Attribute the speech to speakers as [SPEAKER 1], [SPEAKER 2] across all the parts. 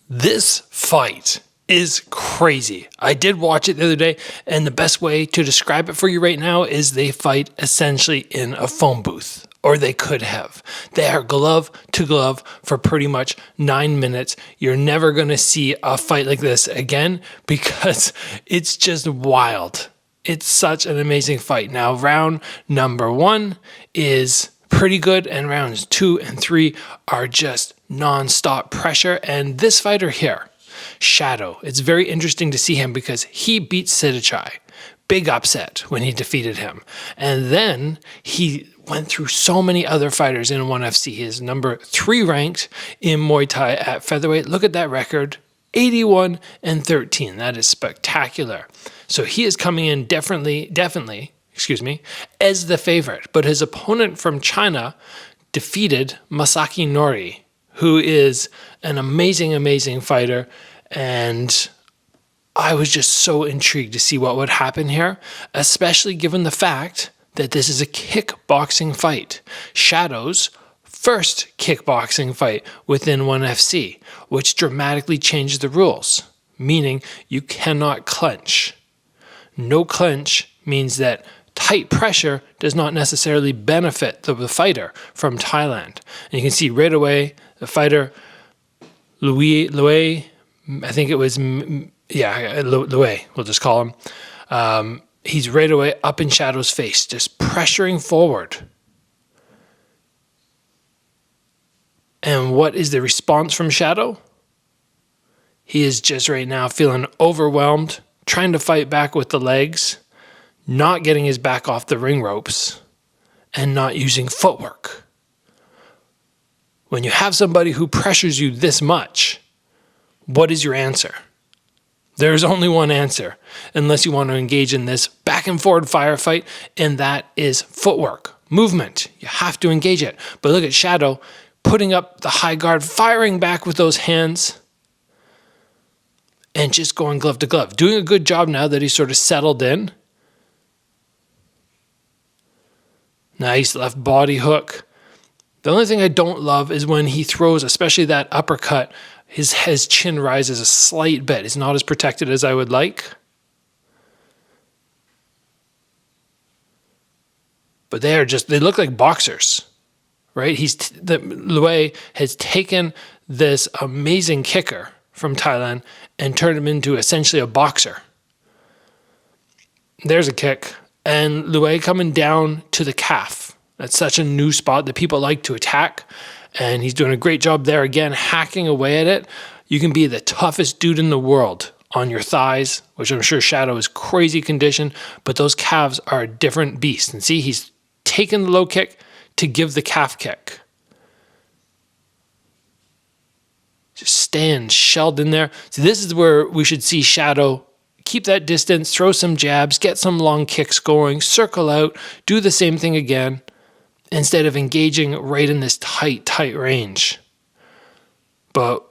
[SPEAKER 1] This fight is crazy. I did watch it the other day, and the best way to describe it for you right now is they fight essentially in a phone booth, or they could have. They are glove to glove for pretty much 9 minutes. You're never going to see a fight like this again because it's just wild. It's such an amazing fight. Now, round number 1 is pretty good, and rounds 2 and 3 are just non-stop pressure. And this fighter here, Shadow, it's very interesting to see him because he beat Sidichai. Big upset when he defeated him. And then he went through so many other fighters in 1FC. He is number 3 ranked in Muay Thai at featherweight. Look at that record, 81-13. That is spectacular. So he is coming in definitely, as the favorite. But his opponent from China defeated Masaki Nori, who is an amazing fighter. And I was just so intrigued to see what would happen here, especially given the fact that this is a kickboxing fight. Shadow's first kickboxing fight within 1FC, which dramatically changed the rules, meaning you cannot clinch. No clinch means that tight pressure does not necessarily benefit the fighter from Thailand. And you can see right away the fighter, Louis, I think it was, Louis, we'll just call him. He's right away up in Shadow's face, just pressuring forward. And what is the response from Shadow? He is just right now feeling overwhelmed, trying to fight back with the legs, not getting his back off the ring ropes, and not using footwork. When you have somebody who pressures you this much, what is your answer? There's only one answer, unless you want to engage in this back and forward firefight, and that is footwork, movement. You have to engage it. But look at Shadow putting up the high guard, firing back with those hands, and just going glove to glove. Doing a good job now that he's sort of settled in. Nice left body hook. The only thing I don't love is when he throws, especially that uppercut, his chin rises a slight bit. It's not as protected as I would like. But they look like boxers, right? Louis has taken this amazing kicker from Thailand and turned him into essentially a boxer. There's a kick. And Louis coming down to the calf. That's such a new spot that people like to attack. And he's doing a great job there again, hacking away at it. You can be the toughest dude in the world on your thighs, which I'm sure Shadow is crazy condition, but those calves are a different beast. And see, he's taken the low kick to give the calf kick. Just staying shelled in there. So this is where we should see Shadow keep that distance, throw some jabs, get some long kicks going, circle out, do the same thing again, instead of engaging right in this tight range. But,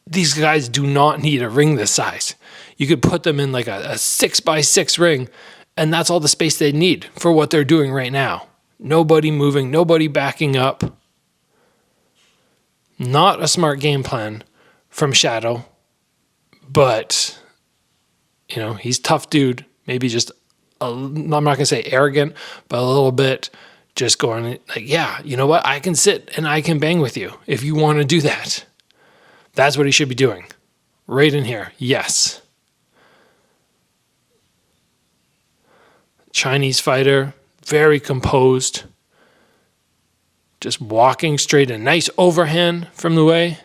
[SPEAKER 1] these guys do not need a ring this size. You could put them in like a 6x6 ring, and that's all the space they need for what they're doing right now. Nobody moving, nobody backing up. Not a smart game plan from Shadow, but, he's a tough dude. Maybe just, I'm not going to say arrogant, but a little bit just going like, yeah, you know what? I can sit and I can bang with you if you want to do that. That's what he should be doing. Right in here. Yes. Chinese fighter, very composed. Just walking straight. A nice overhand from Louis.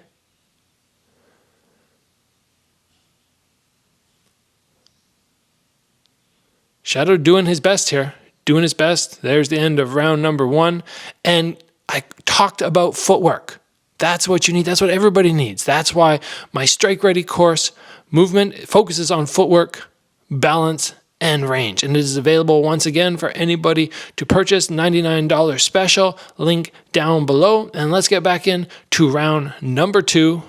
[SPEAKER 1] Shadow doing his best here. Doing his best. There's the end of round number 1. And I talked about footwork. That's what you need. That's what everybody needs. That's why my Strike Ready course movement focuses on footwork, balance, and range. And it is available once again for anybody to purchase. $99 special. Link down below. And let's get back into round number 2.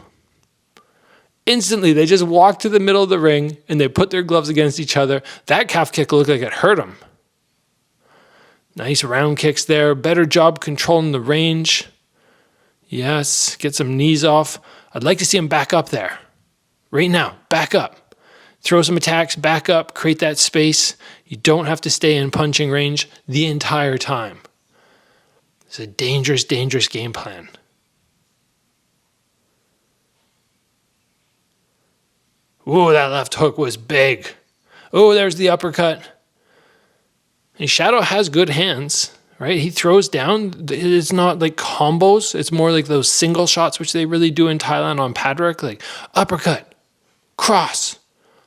[SPEAKER 1] Instantly, they just walked to the middle of the ring and they put their gloves against each other. That calf kick looked like it hurt him. Nice round kicks there. Better job controlling the range. Yes, get some knees off. I'd like to see him back up there. Right now, back up. Throw some attacks, back up, create that space. You don't have to stay in punching range the entire time. It's a dangerous, dangerous game plan. Ooh, that left hook was big. Oh, there's the uppercut. And Shadow has good hands, right? He throws down. It's not like combos. It's more like those single shots, which they really do in Thailand on pad work, like uppercut, cross,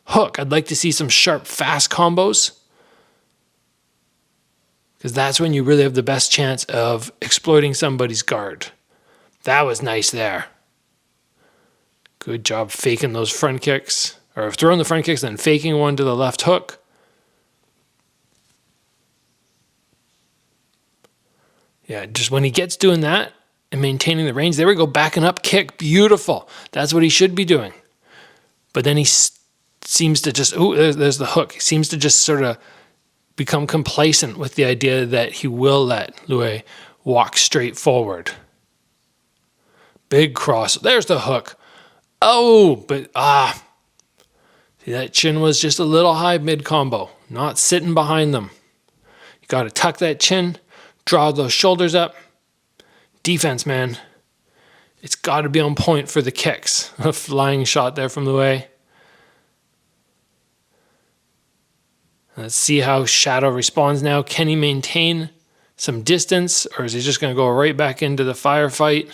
[SPEAKER 1] hook. I'd like to see some sharp, fast combos, because that's when you really have the best chance of exploiting somebody's guard. That was nice there. Good job faking those front kicks, or throwing the front kicks and faking one to the left hook. Yeah, just when he gets doing that and maintaining the range, there we go, backing up, kick, beautiful. That's what he should be doing. But then he seems to just, there's the hook. He seems to just sort of become complacent with the idea that he will let Liu walk straight forward. Big cross. There's the hook. Oh, but see, that chin was just a little high mid-combo, not sitting behind them. You got to tuck that chin, draw those shoulders up. Defense, man. It's got to be on point for the kicks. A flying shot there from Liu. Let's see how Shadow responds now. Can he maintain some distance, or is he just going to go right back into the firefight?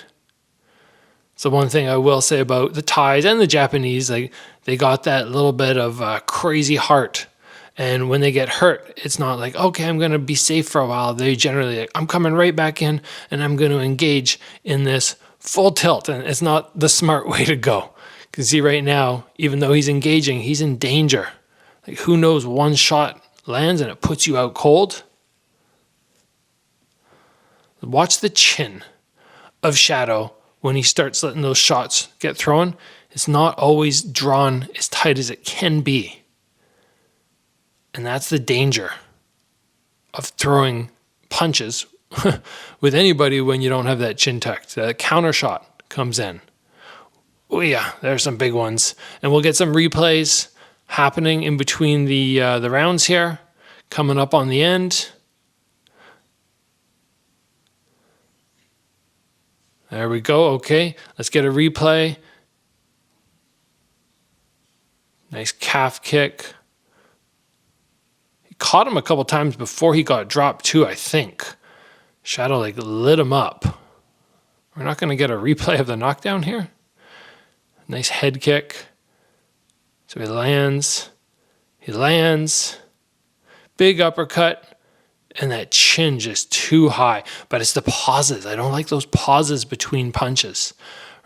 [SPEAKER 1] So one thing I will say about the Thais and the Japanese, like, they got that little bit of crazy heart. And when they get hurt, it's not like, okay, I'm going to be safe for a while. They generally like, I'm coming right back in and I'm going to engage in this full tilt. And it's not the smart way to go. You can see right now, even though he's engaging, he's in danger. Like, who knows, one shot lands and it puts you out cold. Watch the chin of Shadow when he starts letting those shots get thrown. It's not always drawn as tight as it can be. And that's the danger of throwing punches with anybody when you don't have that chin tucked. The counter shot comes in. Oh yeah, there's some big ones. And we'll get some replays happening in between the rounds here, coming up on the end. There we go. Okay, let's get a replay. Nice calf kick. He caught him a couple times before he got dropped too, I think. Shadow like lit him up. We're not going to get a replay of the knockdown here. Nice head kick. So he lands. Big uppercut. And that chin just too high. But it's the pauses. I don't like those pauses between punches.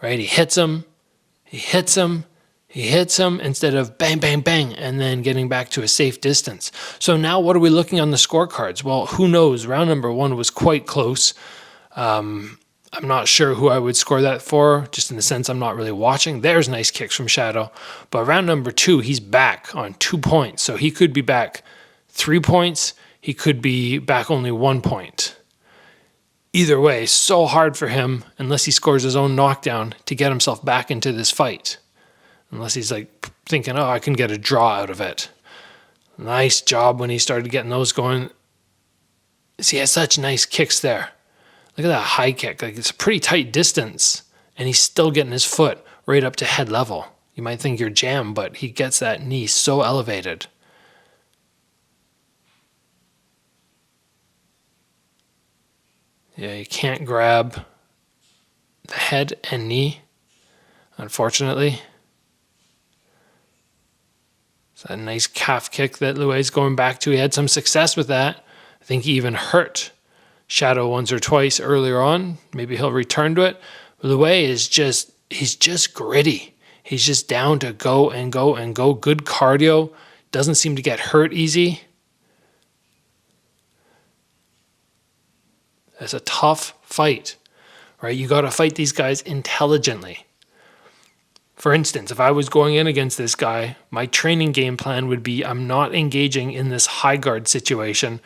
[SPEAKER 1] Right? He hits him instead of bang, bang, bang, and then getting back to a safe distance. So now what are we looking on the scorecards? Well, who knows? Round number 1 was quite close. I'm not sure who I would score that for, just in the sense I'm not really watching. There's nice kicks from Shadow. But round number 2, he's back on 2 points. So he could be back 3 points. He could be back only 1 point. Either way, so hard for him, unless he scores his own knockdown, to get himself back into this fight. Unless he's like thinking, oh, I can get a draw out of it. Nice job when he started getting those going. See, he has such nice kicks there. Look at that high kick. Like, it's a pretty tight distance, and he's still getting his foot right up to head level. You might think you're jammed, but he gets that knee so elevated. Yeah, you can't grab the head and knee, unfortunately. It's a nice calf kick that Liu's going back to. He had some success with that. I think he even hurt Shadow once or twice earlier on. Maybe he'll return to it. But Liu is he's just gritty. He's just down to go and go and go. Good cardio. Doesn't seem to get hurt easy. It's a tough fight, right? You got to fight these guys intelligently. For instance, if I was going in against this guy, my training game plan would be I'm not engaging in this high guard situation.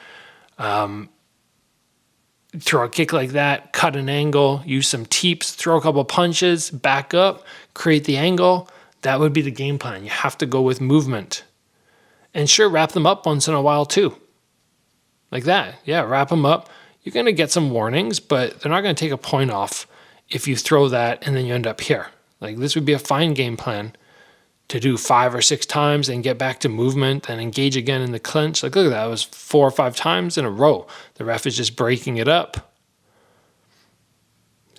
[SPEAKER 1] throw a kick like that, cut an angle, use some teeps, throw a couple punches, back up, create the angle. That would be the game plan. You have to go with movement. And sure, wrap them up once in a while too. Like that. Yeah, wrap them up. You're going to get some warnings, but they're not going to take a point off if you throw that and then you end up here. Like this would be a fine game plan to do 5 or 6 times and get back to movement and engage again in the clinch. Like look at that. It was 4 or 5 times in a row. The ref is just breaking it up.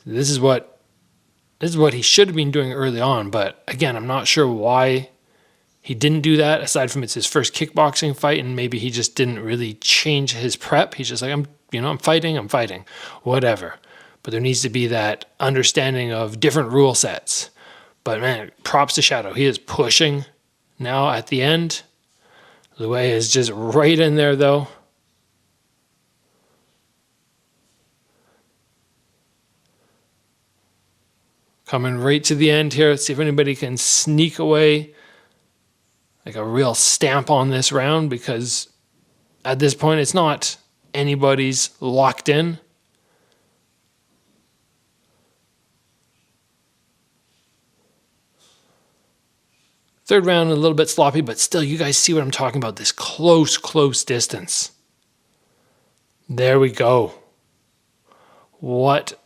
[SPEAKER 1] This is what he should have been doing early on, but again, I'm not sure why he didn't do that, aside from it's his first kickboxing fight, and maybe he just didn't really change his prep. He's just like, I'm fighting, whatever. But there needs to be that understanding of different rule sets. But man, props to Shadow. He is pushing now at the end. Lue is just right in there though. Coming right to the end here. Let's see if anybody can sneak away like a real stamp on this round, because at this point it's not anybody's locked in. Third round a little bit sloppy, but still you guys see what I'm talking about, this close distance. There we go. What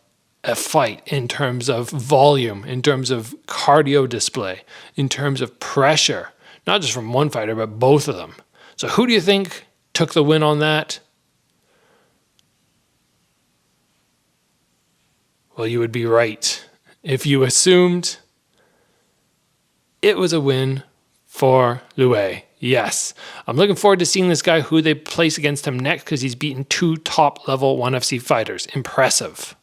[SPEAKER 1] a fight in terms of volume, in terms of cardio display, in terms of pressure. Not just from one fighter, but both of them. So who do you think took the win on that? Well, you would be right if you assumed it was a win for Lue. Yes. I'm looking forward to seeing this guy, who they place against him next, because he's beaten 2 top-level 1FC fighters. Impressive.